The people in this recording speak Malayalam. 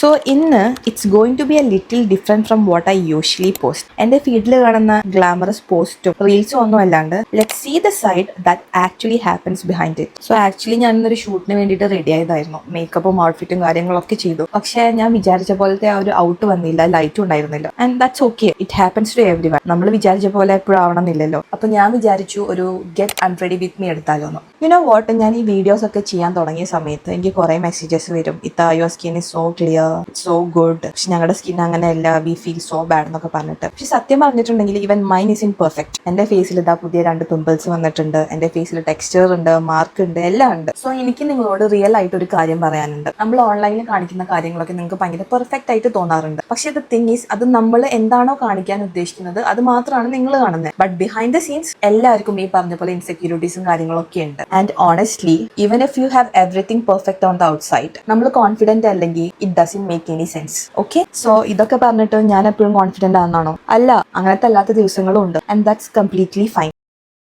സോ ഇന്ന് it's going to be a little different from what I usually post. എന്റെ ഫീഡിൽ കാണുന്ന ഗ്ലാമറസ് പോസ്റ്റും റീൽസും ഒന്നും അല്ലാണ്ട് let see the side that actually happens behind it. So actually ഞാൻ ഇന്നൊരു ഷൂട്ടിന് വേണ്ടിയിട്ട് റെഡി ആയതായിരുന്നു. മേക്കപ്പും ഔട്ട്ഫിറ്റും കാര്യങ്ങളൊക്കെ ചെയ്തു. പക്ഷേ ഞാൻ വിചാരിച്ച പോലത്തെ ആ ഒരു ഔട്ട് വന്നില്ല, ലൈറ്റും ഉണ്ടായിരുന്നില്ല. And that's okay, it happens to everyone. നമ്മൾ വിചാരിച്ച പോലെ എപ്പോഴും ആവണമെന്നില്ലല്ലോ. അപ്പൊ ഞാൻ വിചാരിച്ചു ഒരു ഗെറ്റ് അൺറെഡി വിത്ത് മീ എടുത്താലോ എന്ന്. യുനോ വാട്ട്, ഞാൻ ഈ വീഡിയോസ് ഒക്കെ ചെയ്യാൻ തുടങ്ങിയ സമയത്ത് എനിക്ക് കുറെ മെസ്സേജസ് വരും. Your skin is so clear, so good, പക്ഷെ ഞങ്ങളുടെ സ്കിൻ അങ്ങനെയല്ല, വി ഫീൽ സോ ബാഡ് എന്നൊക്കെ പറഞ്ഞിട്ട്. പക്ഷെ സത്യം പറഞ്ഞിട്ടുണ്ടെങ്കിൽ even mine is in perfect. എന്റെ ഫേസിൽ ഇതാ പുതിയ 2 പിമ്പിൾസ് വന്നിട്ടുണ്ട്, എന്റെ ഫേസിൽ ടെക്സ്ചർ ഉണ്ട്, മാർക്ക് ഉണ്ട്, എല്ലാം ഉണ്ട്. സോ എനിക്ക് നിങ്ങളോട് റിയൽ ആയിട്ട് ഒരു കാര്യം പറയാനുണ്ട്. നമ്മൾ ഓൺലൈനിൽ കാണിക്കുന്ന കാര്യങ്ങളൊക്കെ നിങ്ങൾക്ക് ഭയങ്കര പെർഫെക്റ്റ് ആയിട്ട് തോന്നാറുണ്ട്. പക്ഷെ ദ തിങ് ഈസ്, അത് നമ്മൾ എന്താണോ കാണിക്കാൻ ഉദ്ദേശിക്കുന്നത് അത് മാത്രമാണ് നിങ്ങൾ കാണുന്നത്. ബട്ട് ബിഹൈൻഡ് ദ സീൻസ് എല്ലാവർക്കും ഈ പറഞ്ഞ പോലെ ഇൻസെക്യൂരിറ്റീസും കാര്യങ്ങളൊക്കെ ഉണ്ട്. And honestly, even if you have everything perfect on the outside, നമ്മൾ കോൺഫിഡന്റ് അല്ലെങ്കിൽ it doesn't make any sense. Okay, so ഇതൊക്കെ പറഞ്ഞിട്ട് ഞാൻ എപ്പോഴും കോൺഫിഡന്റ് ആണെന്നാണോ? അല്ല, അങ്ങനത്തെ അല്ലാത്ത ദിവസങ്ങളും ഉണ്ട്. And that's completely fine.